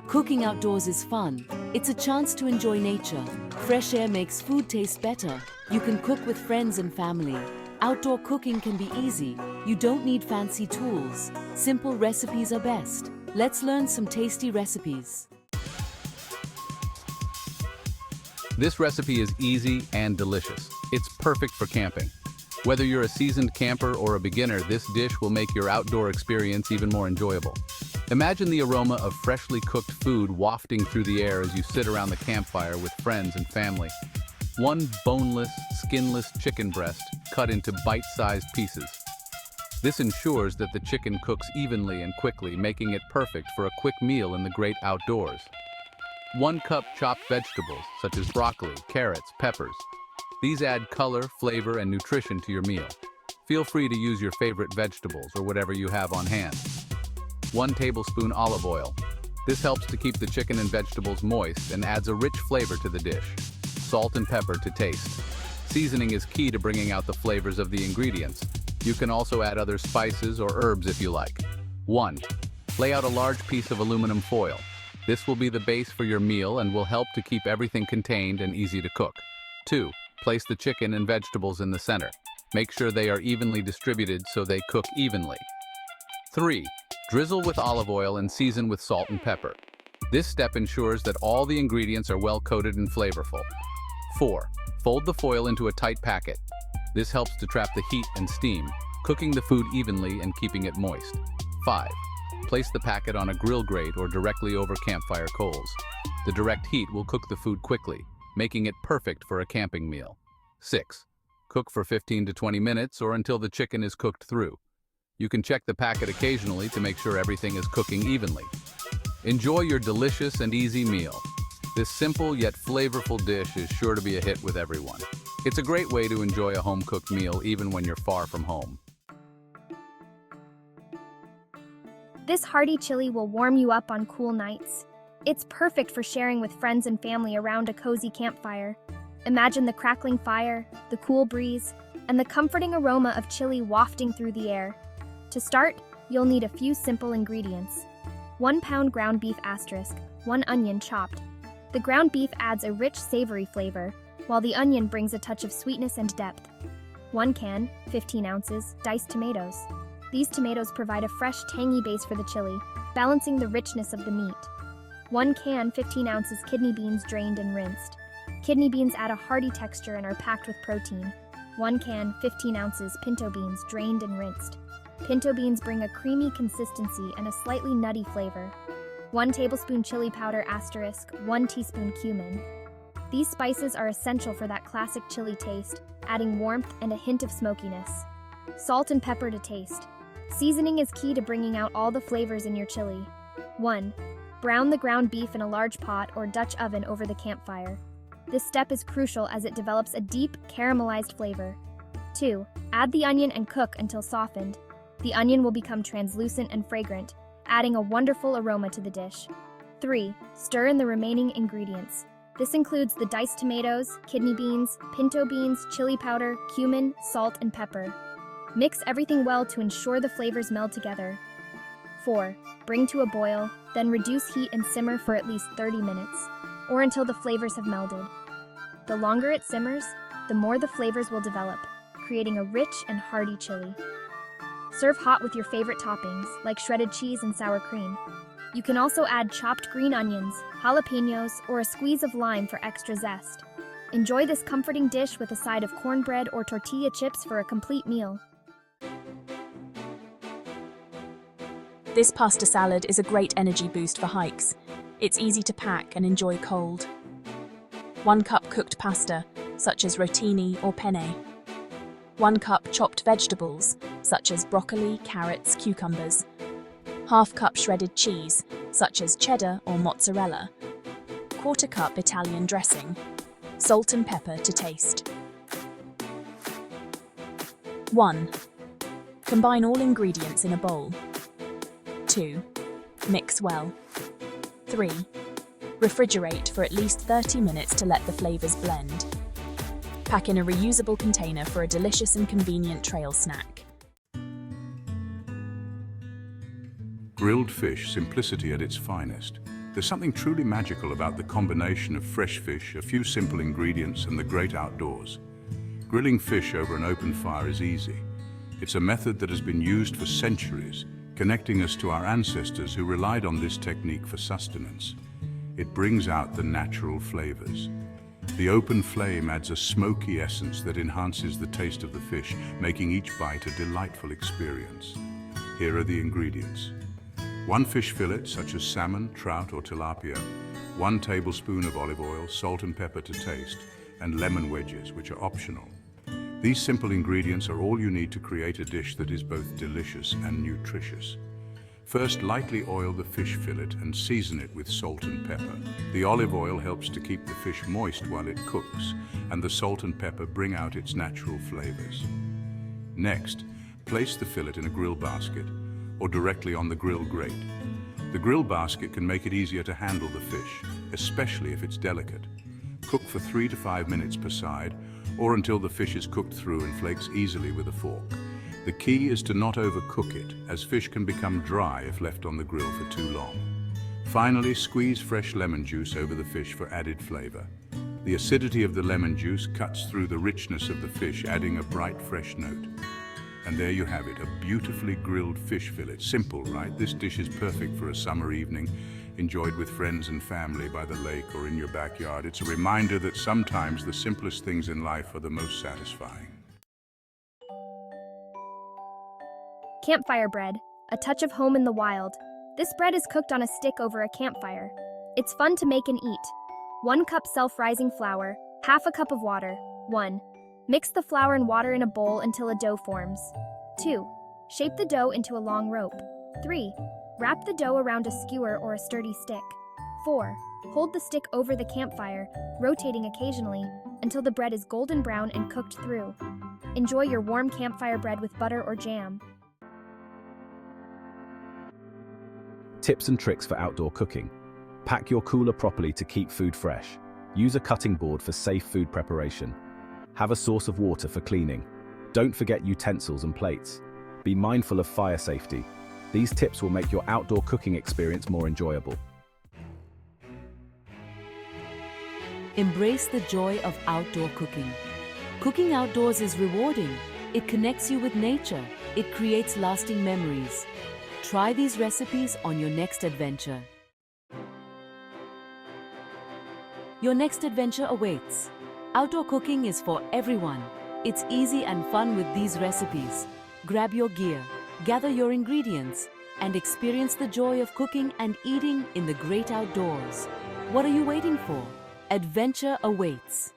Cooking outdoors is fun. It's a chance to enjoy nature. Fresh air makes food taste better. You can cook with friends and family. Outdoor cooking can be easy. You don't need fancy tools. Simple recipes are best. Let's learn some tasty recipes. This recipe is easy and delicious. It's perfect for camping. Whether you're a seasoned camper or a beginner, this dish will make your outdoor experience even more enjoyable. Imagine the aroma of freshly cooked food wafting through the air as you sit around the campfire with friends and family. One boneless, skinless chicken breast cut into bite-sized pieces. This ensures that the chicken cooks evenly and quickly, making it perfect for a quick meal in the great outdoors. 1 cup chopped vegetables, such as broccoli, carrots, peppers. These add color, flavor, and nutrition to your meal. Feel free to use your favorite vegetables or whatever you have on hand. 1 tablespoon olive oil. This helps to keep the chicken and vegetables moist and adds a rich flavor to the dish. Salt and pepper to taste. Seasoning is key to bringing out the flavors of the ingredients. You can also add other spices or herbs if you like. 1. Lay out a large piece of aluminum foil. This will be the base for your meal and will help to keep everything contained and easy to cook. 2. Place the chicken and vegetables in the center. Make sure they are evenly distributed so they cook evenly. 3. Drizzle with olive oil and season with salt and pepper. This step ensures that all the ingredients are well coated and flavorful. 4. Fold the foil into a tight packet. This helps to trap the heat and steam, cooking the food evenly and keeping it moist. 5. Place the packet on a grill grate or directly over campfire coals. The direct heat will cook the food quickly, making it perfect for a camping meal. 6. Cook for 15 to 20 minutes or until the chicken is cooked through. You can check the packet occasionally to make sure everything is cooking evenly. Enjoy your delicious and easy meal. This simple yet flavorful dish is sure to be a hit with everyone. It's a great way to enjoy a home-cooked meal even when you're far from home. This hearty chili will warm you up on cool nights. It's perfect for sharing with friends and family around a cozy campfire. Imagine the crackling fire, the cool breeze, and the comforting aroma of chili wafting through the air. To start, you'll need a few simple ingredients. 1 pound ground beef asterisk, 1 onion chopped. The ground beef adds a rich, savory flavor, while the onion brings a touch of sweetness and depth. 1 can, 15 ounces, diced tomatoes. These tomatoes provide a fresh, tangy base for the chili, balancing the richness of the meat. 1 can, 15 ounces kidney beans drained and rinsed. Kidney beans add a hearty texture and are packed with protein. 1 can, 15 ounces pinto beans drained and rinsed. Pinto beans bring a creamy consistency and a slightly nutty flavor. 1 tablespoon chili powder asterisk, 1 teaspoon cumin. These spices are essential for that classic chili taste, adding warmth and a hint of smokiness. Salt and pepper to taste. Seasoning is key to bringing out all the flavors in your chili. 1. Brown the ground beef in a large pot or Dutch oven over the campfire. This step is crucial as it develops a deep, caramelized flavor. 2. Add the onion and cook until softened. The onion will become translucent and fragrant, adding a wonderful aroma to the dish. 3. Stir in the remaining ingredients. This includes the diced tomatoes, kidney beans, pinto beans, chili powder, cumin, salt, and pepper. Mix everything well to ensure the flavors meld together. 4. Bring to a boil, then reduce heat and simmer for at least 30 minutes, or until the flavors have melded. The longer it simmers, the more the flavors will develop, creating a rich and hearty chili. Serve hot with your favorite toppings, like shredded cheese and sour cream. You can also add chopped green onions, jalapenos, or a squeeze of lime for extra zest. Enjoy this comforting dish with a side of cornbread or tortilla chips for a complete meal. This pasta salad is a great energy boost for hikes. It's easy to pack and enjoy cold. 1 cup cooked pasta, such as rotini or penne. 1 cup chopped vegetables, such as broccoli, carrots, cucumbers. ½ cup shredded cheese, such as cheddar or mozzarella. 1/4 cup Italian dressing. Salt and pepper to taste. 1. Combine all ingredients in a bowl. 2. Mix well. 3. Refrigerate for at least 30 minutes to let the flavors blend. Pack in a reusable container for a delicious and convenient trail snack. Grilled fish, simplicity at its finest. There's something truly magical about the combination of fresh fish, a few simple ingredients, and the great outdoors. Grilling fish over an open fire is easy. It's a method that has been used for centuries, connecting us to our ancestors who relied on this technique for sustenance. It brings out the natural flavors. The open flame adds a smoky essence that enhances the taste of the fish, making each bite a delightful experience. Here are the ingredients. 1 fish fillet, such as salmon, trout, or tilapia, 1 tablespoon of olive oil, salt and pepper to taste, and lemon wedges, which are optional. These simple ingredients are all you need to create a dish that is both delicious and nutritious. First, lightly oil the fish fillet and season it with salt and pepper. The olive oil helps to keep the fish moist while it cooks, and the salt and pepper bring out its natural flavors. Next, place the fillet in a grill basket or directly on the grill grate. The grill basket can make it easier to handle the fish, especially if it's delicate. Cook for 3 to 5 minutes per side, or until the fish is cooked through and flakes easily with a fork. The key is to not overcook it, as fish can become dry if left on the grill for too long. Finally, squeeze fresh lemon juice over the fish for added flavor. The acidity of the lemon juice cuts through the richness of the fish, adding a bright, fresh note. And there you have it, a beautifully grilled fish fillet. Simple, right? This dish is perfect for a summer evening, enjoyed with friends and family by the lake or in your backyard. It's a reminder that sometimes the simplest things in life are the most satisfying. Campfire bread, a touch of home in the wild. This bread is cooked on a stick over a campfire. It's fun to make and eat. 1 cup self-rising flour, half a cup of water. 1. Mix the flour and water in a bowl until a dough forms. 2. Shape the dough into a long rope. 3. Wrap the dough around a skewer or a sturdy stick. 4. Hold the stick over the campfire, rotating occasionally, until the bread is golden brown and cooked through. Enjoy your warm campfire bread with butter or jam. Tips and tricks for outdoor cooking. Pack your cooler properly to keep food fresh. Use a cutting board for safe food preparation. Have a source of water for cleaning. Don't forget utensils and plates. Be mindful of fire safety. These tips will make your outdoor cooking experience more enjoyable. Embrace the joy of outdoor cooking. Cooking outdoors is rewarding. It connects you with nature. It creates lasting memories. Try these recipes on your next adventure. Your next adventure awaits. Outdoor cooking is for everyone. It's easy and fun with these recipes. Grab your gear, gather your ingredients, and experience the joy of cooking and eating in the great outdoors. What are you waiting for? Adventure awaits.